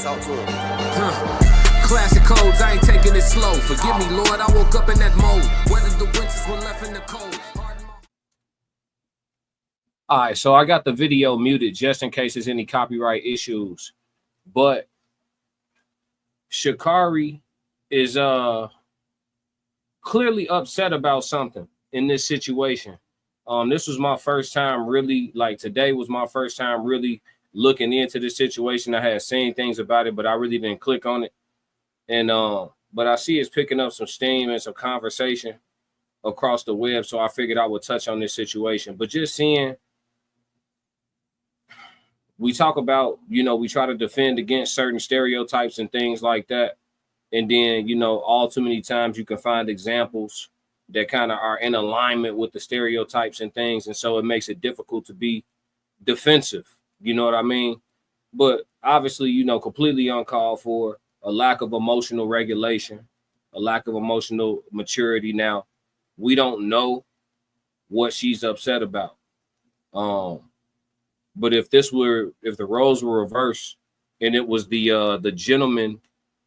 Talk to him. Classic codes, I ain't taking it slow. Forgive me, Lord, I woke up in that mode. Whether the winters were left in the cold. All right, so I got the video muted just in case there's any copyright issues. But Sha'Carri is clearly upset about something in this situation. This was my first time really, like today was my first time really looking into this situation. I had seen things about it, but I really didn't click on it. And but I see it's picking up some steam and some conversation across the web. So I figured I would touch on this situation. But just seeing, we talk about, we try to defend against certain stereotypes and things like that. And then, all too many times you can find examples that kind of are in alignment with the stereotypes and things. And so it makes it difficult to be defensive. You know what I mean? But obviously, completely uncalled for, a lack of emotional regulation, a lack of emotional maturity. Now, we don't know what she's upset about. But if the roles were reversed and it was the gentleman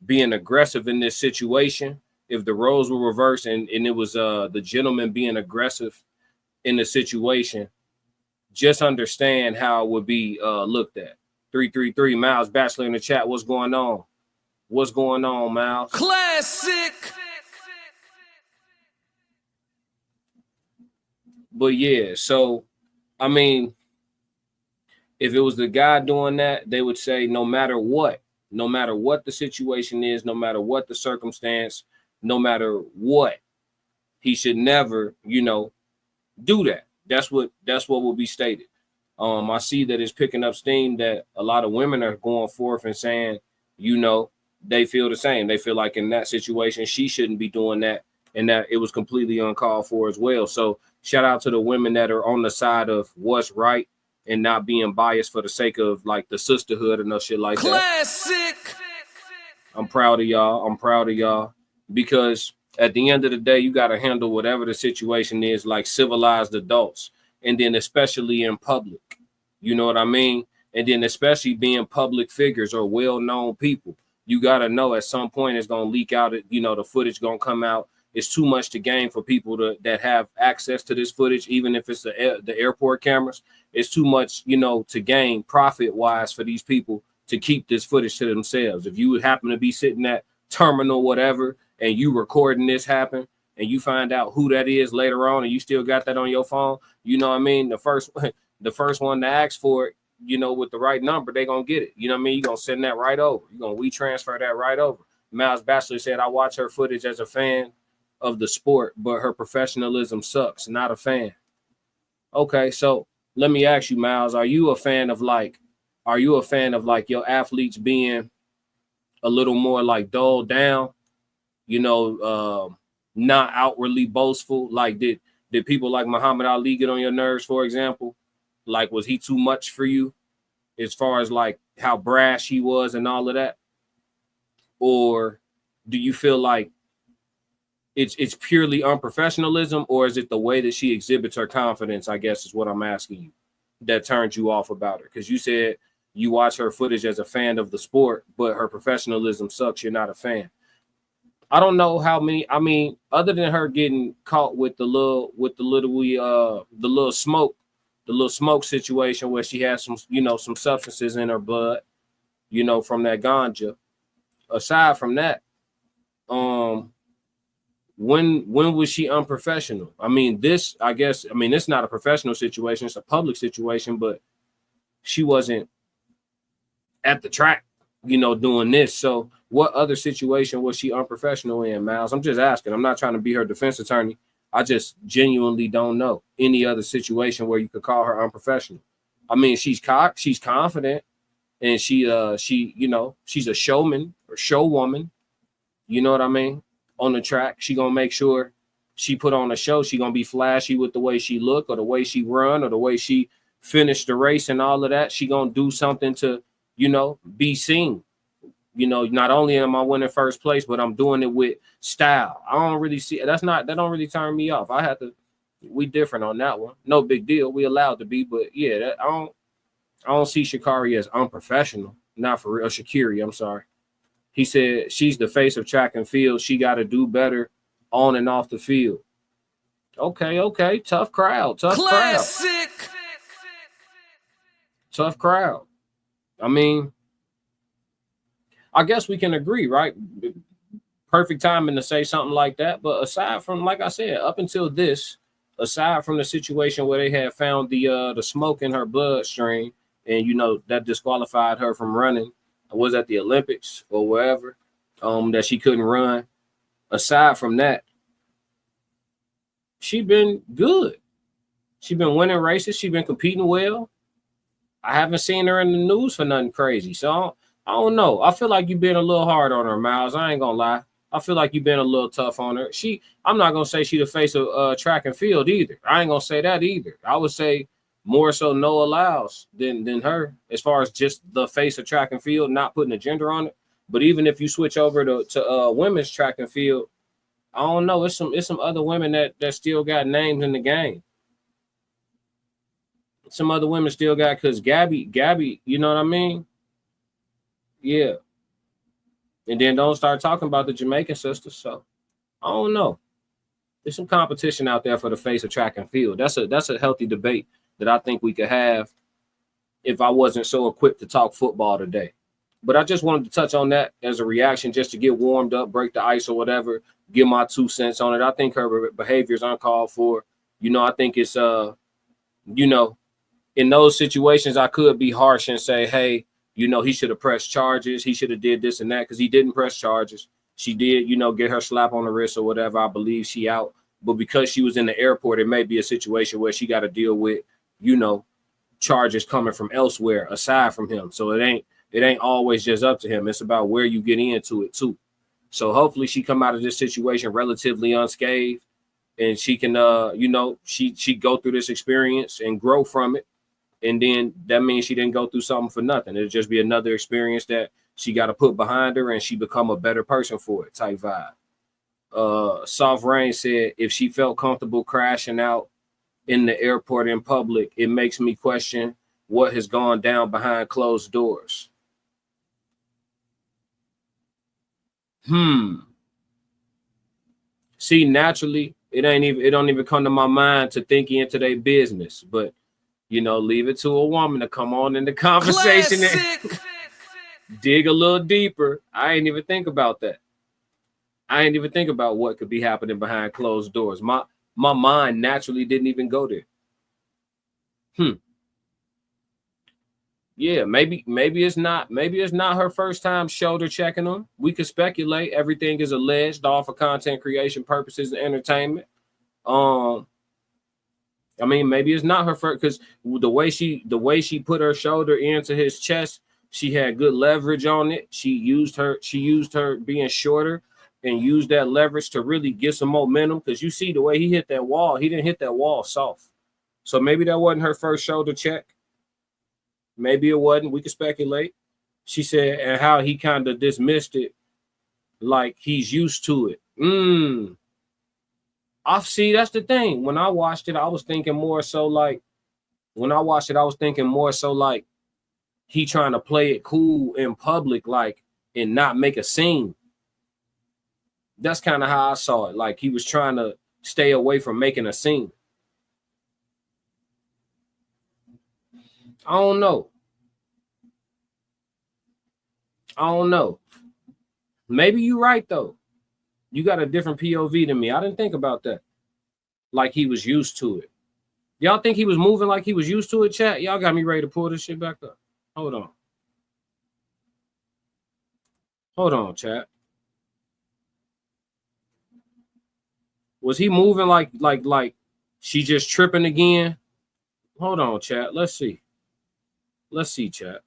being aggressive in this situation, if the roles were reversed and it was the gentleman being aggressive in the situation, just understand how it would be looked at. 333 Miles Bachelor in the chat. What's going on? What's going on, Miles? Classic. But yeah, so I mean, if it was the guy doing that, they would say no matter what the situation is, no matter what the circumstance, no matter what, he should never, do that. That's what will be stated. I see that it's picking up steam that a lot of women are going forth and saying, they feel the same. They feel like in that situation, she shouldn't be doing that, and that it was completely uncalled for as well. So shout out to the women that are on the side of what's right and not being biased for the sake of like the sisterhood and no shit like that. Classic. I'm proud of y'all. Because at the end of the day, you got to handle whatever the situation is like civilized adults. And then especially in public, you know what I mean? And then especially being public figures or well-known people, you got to know at some point it's going to leak out. The footage going to come out. It's too much to gain for people that have access to this footage, even if it's the airport cameras. It's too much, to gain profit-wise for these people to keep this footage to themselves. If you happen to be sitting at terminal whatever and you recording this happen and you find out who that is later on and you still got that on your phone, you know what I mean? The first one to ask for it, with the right number, they're going to get it. You know what I mean? You're going to send that right over. You're going to WeTransfer that right over. Miles Bachelor said, I watch her footage as a fan of the sport, but her professionalism sucks. Not a fan. Okay, so let me ask you, Miles, are you a fan of your athletes being a little more like dulled down, not outwardly boastful? Like did people like Muhammad Ali get on your nerves, for example? Like, was he too much for you as far as like how brash he was and all of that? Or do you feel like it's purely unprofessionalism, or is it the way that she exhibits her confidence, I guess is what I'm asking you, that turns you off about her? Because you said you watch her footage as a fan of the sport, but her professionalism sucks. You're not a fan. I don't know how many. I mean, other than her getting caught with the little smoke situation where she has some substances in her blood, from that ganja. Aside from that, when was she unprofessional? I mean, it's not a professional situation, it's a public situation, but she wasn't at the track, doing this. So what other situation was she unprofessional in, Miles? I'm just asking. I'm not trying to be her defense attorney. I just genuinely don't know any other situation where you could call her unprofessional. I mean, she's confident, and she's a showman or showwoman. You know what I mean? On the track, she gonna make sure she put on a show. She gonna be flashy with the way she look or the way she run or the way she finished the race and all of that. She gonna do something to, be seen. Not only am I winning first place, but I'm doing it with style. I don't really see that don't really turn me off. We different on that one. No big deal. We allowed to be, but yeah, I don't see Sha'Carri as unprofessional. Not for real. Sha'Carri, I'm sorry. He said she's the face of track and field. She got to do better on and off the field. Okay, okay. Tough crowd. Tough Classic. crowd. Tough crowd. I mean, I guess we can agree, right? Perfect timing to say something like that. But aside from, like I said, up until this, aside from the situation where they had found the smoke in her bloodstream, and that disqualified her from running, was at the Olympics or wherever, that she couldn't run. Aside from that, she been good. She been winning races. She been competing well. I haven't seen her in the news for nothing crazy. So I don't know. I feel like you've been a little hard on her, Miles. I ain't gonna lie. I feel like you've been a little tough on her. I'm not gonna say she the face of track and field either. I ain't gonna say that either. I would say more so Noah Lyles than her, as far as just the face of track and field, not putting a gender on it. But even if you switch over to women's track and field, I don't know. It's some other women that still got names in the game. Some other women still got, because Gabby, you know what I mean? Yeah. And then don't start talking about the Jamaican sisters. So I don't know. There's some competition out there for the face of track and field. That's a healthy debate that I think we could have if I wasn't so equipped to talk football today. But I just wanted to touch on that as a reaction, just to get warmed up, break the ice or whatever, give my 2 cents on it. I think her behavior is uncalled for. I think it's in those situations, I could be harsh and say, hey, he should have pressed charges. He should have did this and that, because he didn't press charges. She did, get her slap on the wrist or whatever. I believe she out. But because she was in the airport, it may be a situation where she got to deal with, charges coming from elsewhere aside from him. So it ain't always just up to him. It's about where you get into it too. So hopefully she come out of this situation relatively unscathed, and she can she go through this experience and grow from it. And then that means she didn't go through something for nothing. It'll just be another experience that she got to put behind her, and she become a better person for it, type vibe. Soft Rain said, if she felt comfortable crashing out in the airport in public, it makes me question what has gone down behind closed doors. See, naturally, it don't even come to my mind to think into their business, but leave it to a woman to come on in the conversation and dig a little deeper. I ain't even think about that. I ain't even think about what could be happening behind closed doors. My mind naturally didn't even go there. Yeah, maybe it's not her first time shoulder checking them. We could speculate. Everything is alleged, all for content creation purposes and entertainment. I mean, maybe it's not her first, because the way she put her shoulder into his chest, she had good leverage on it. She used her being shorter and used that leverage to really get some momentum. Because you see the way he hit that wall, he didn't hit that wall soft. So maybe that wasn't her first shoulder check. Maybe it wasn't. We could speculate. She said, and how he kind of dismissed it like he's used to it. I see. That's the thing. When I watched it, I was thinking more so like he trying to play it cool in public, like, and not make a scene. That's kind of how I saw it. Like he was trying to stay away from making a scene. I don't know. Maybe you're right though. You got a different POV than me. I didn't think about that. Like he was used to it. Y'all think he was moving like he was used to it, chat? Y'all got me ready to pull this shit back up. Hold on, chat. Was he moving like she just tripping again? Hold on, chat. Let's see. Chat.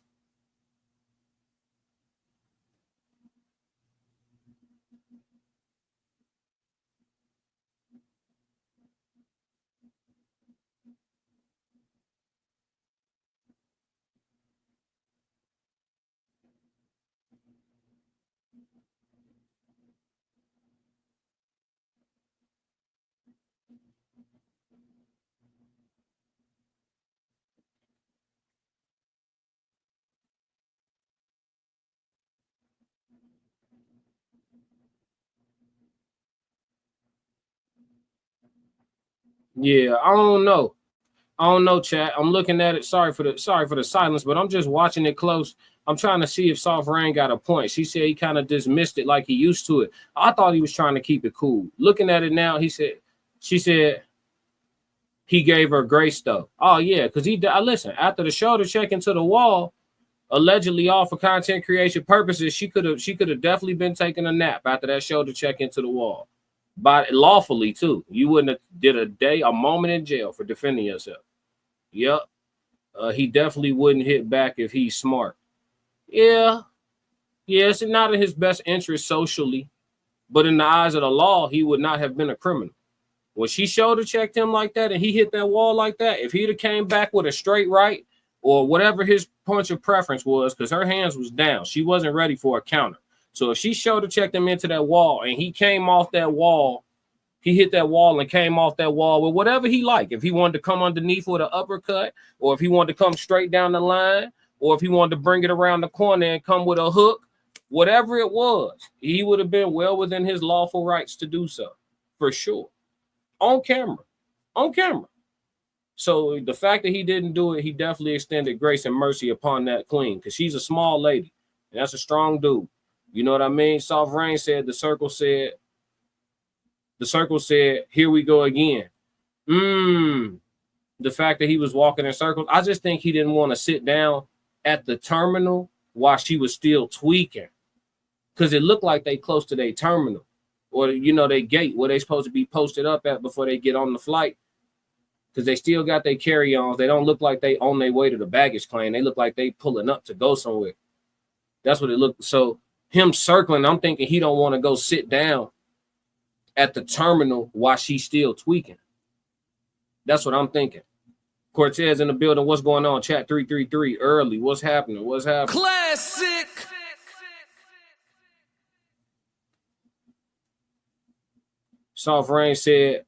Yeah, I don't know, chat. I'm looking at it. Sorry for the silence, but I'm just watching it close. I'm trying to see if Soft Rain got a point. She said he kind of dismissed it like he used to it. I thought he was trying to keep it cool. Looking at it now, she said he gave her grace though. Oh yeah, because listen, after the shoulder check into the wall, allegedly all for content creation purposes, she could have definitely been taking a nap after that shoulder check into the wall. But lawfully too. You wouldn't have did a moment in jail for defending yourself. Yep. He definitely wouldn't hit back if he's smart. Yeah. Yeah, it's not in his best interest socially, but in the eyes of the law, he would not have been a criminal. When she shoulder checked him like that and he hit that wall like that, if he'd have came back with a straight right or whatever his punch of preference was, because her hands was down, she wasn't ready for a counter. So if she shoulder checked him into that wall and he came off that wall, he hit that wall and came off that wall with whatever he liked. If he wanted to come underneath with an uppercut, or if he wanted to come straight down the line, or if he wanted to bring it around the corner and come with a hook, whatever it was, he would have been well within his lawful rights to do so, for sure. On camera. So the fact that he didn't do it, he definitely extended grace and mercy upon that queen, because she's a small lady, and that's a strong dude. You know what I mean? Soft Rain said, the circle said, here we go again. The fact that he was walking in circles, I just think he didn't want to sit down at the terminal while she was still tweaking, because it looked like they close to their terminal, or they gate where they supposed to be posted up at before they get on the flight, because they still got their carry-ons. They don't look like they on their way to the baggage claim. They look like they pulling up to go somewhere. That's what it looked. So him circling, I'm thinking he don't want to go sit down at the terminal while she's still tweaking. That's what I'm thinking. Cortez in the building. What's going on? Chat 333 early. What's happening? Classic. Soft Rain said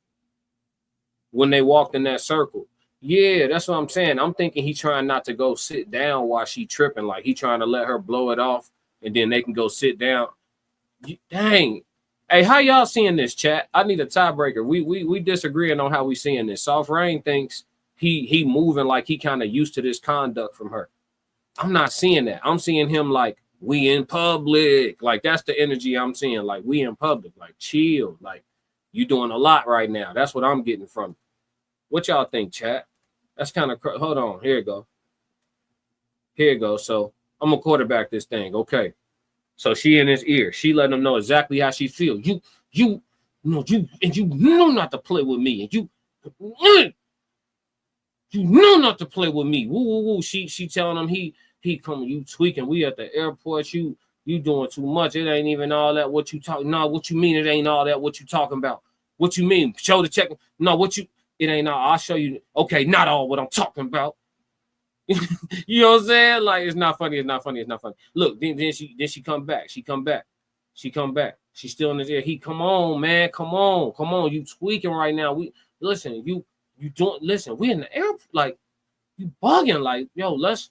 when they walked in that circle. Yeah, that's what I'm saying. I'm thinking he trying not to go sit down while she tripping. Like he trying to let her blow it off and then they can go sit down. Dang. Hey, how y'all seeing this, chat? I need a tiebreaker. We disagreeing on how we seeing this. Soft Rain thinks he moving like he kind of used to this conduct from her. I'm not seeing that. I'm seeing him like we in public. Like that's the energy I'm seeing. Like we in public. Like chill. Like you doing a lot right now. That's what I'm getting from it. What y'all think, chat? That's kind of hold on. Here you go. Here you go. So I'm gonna quarterback this thing. Okay. So she in his ear. She letting him know exactly how she feels. You know not to play with me. And you know not to play with me. Woo, woo, woo. She telling him he coming. You tweaking. We at the airport. You doing too much. It ain't even all that. What you talking? No, what you mean? It ain't all that. What you talking about? What you mean? Show the check. No, what you? It ain't all. I'll show you. Okay, not all what I'm talking about. You know what I'm saying? Like it's not funny. It's not funny. It's not funny. Look, then she come back. She come back. She's still in his ear. He come on, man. Come on. You tweaking right now. We listen. You don't listen. We in the airport. Like you bugging. Like yo, let's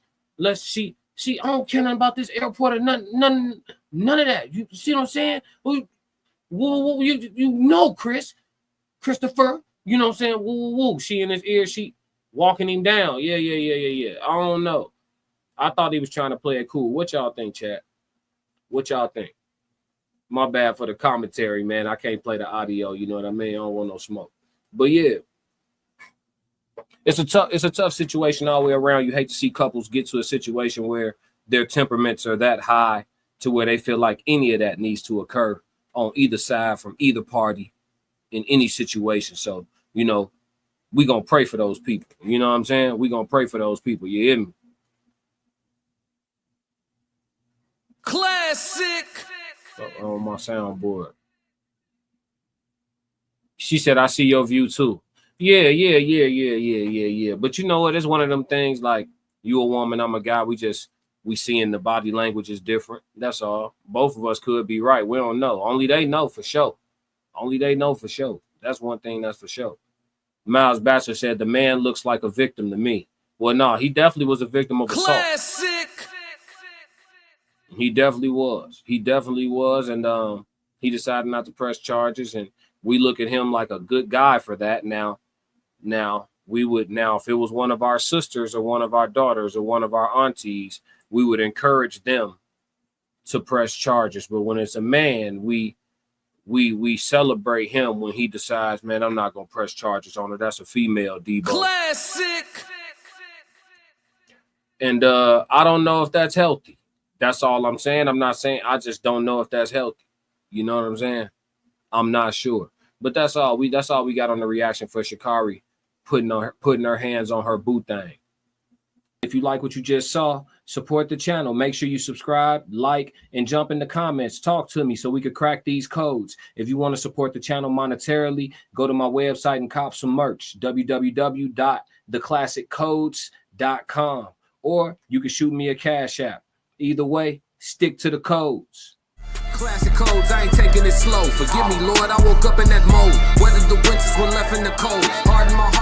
see. I don't care nothing about this airport or none of that. You see what I'm saying? You know, Christopher. You know what I'm saying? Woo. She in his ear. She walking him down. Yeah. I don't know. I thought he was trying to play it cool. What y'all think, chat? What y'all think? My bad for the commentary, man. I can't play the audio. You know what I mean? I don't want no smoke. But yeah, it's a tough situation all the way around. You hate to see couples get to a situation where their temperaments are that high to where they feel like any of that needs to occur on either side from either party in any situation. So, we gonna pray for those people. You know what I'm saying? We gonna pray for those people. You hear me? Classic. On my soundboard. She said, I see your view too. Yeah. But you know what? It's one of them things like you a woman, I'm a guy. We seeing the body language is different. That's all. Both of us could be right. We don't know. Only they know for sure. That's one thing that's for sure. Miles Batcher said the man looks like a victim to me. Well, no, he definitely was a victim of assault. Classic. He definitely was. And he decided not to press charges. And we look at him like a good guy for that. Now, Now, if it was one of our sisters or one of our daughters or one of our aunties, we would encourage them to press charges. But when it's a man, we celebrate him when he decides, man, I'm not gonna press charges on her. That's a female, Debo. Classic. And I don't know if that's healthy. That's all I'm saying. I'm not saying, I just don't know if that's healthy. You know what I'm saying? I'm not sure. But that's all we got on the reaction for Sha'Carri putting her hands on her boo thing. If you like what you just saw, support the channel. Make sure you subscribe, like, and jump in the comments. Talk to me so we could crack these codes. If you want to support the channel monetarily, go to my website and cop some merch, www.theclassiccodes.com. Or you can shoot me a Cash App. Either way, stick to the codes. Classic codes, I ain't taking it slow. Forgive me, Lord, I woke up in that mode. Weathered the winters when left in the cold. Hardened my heart.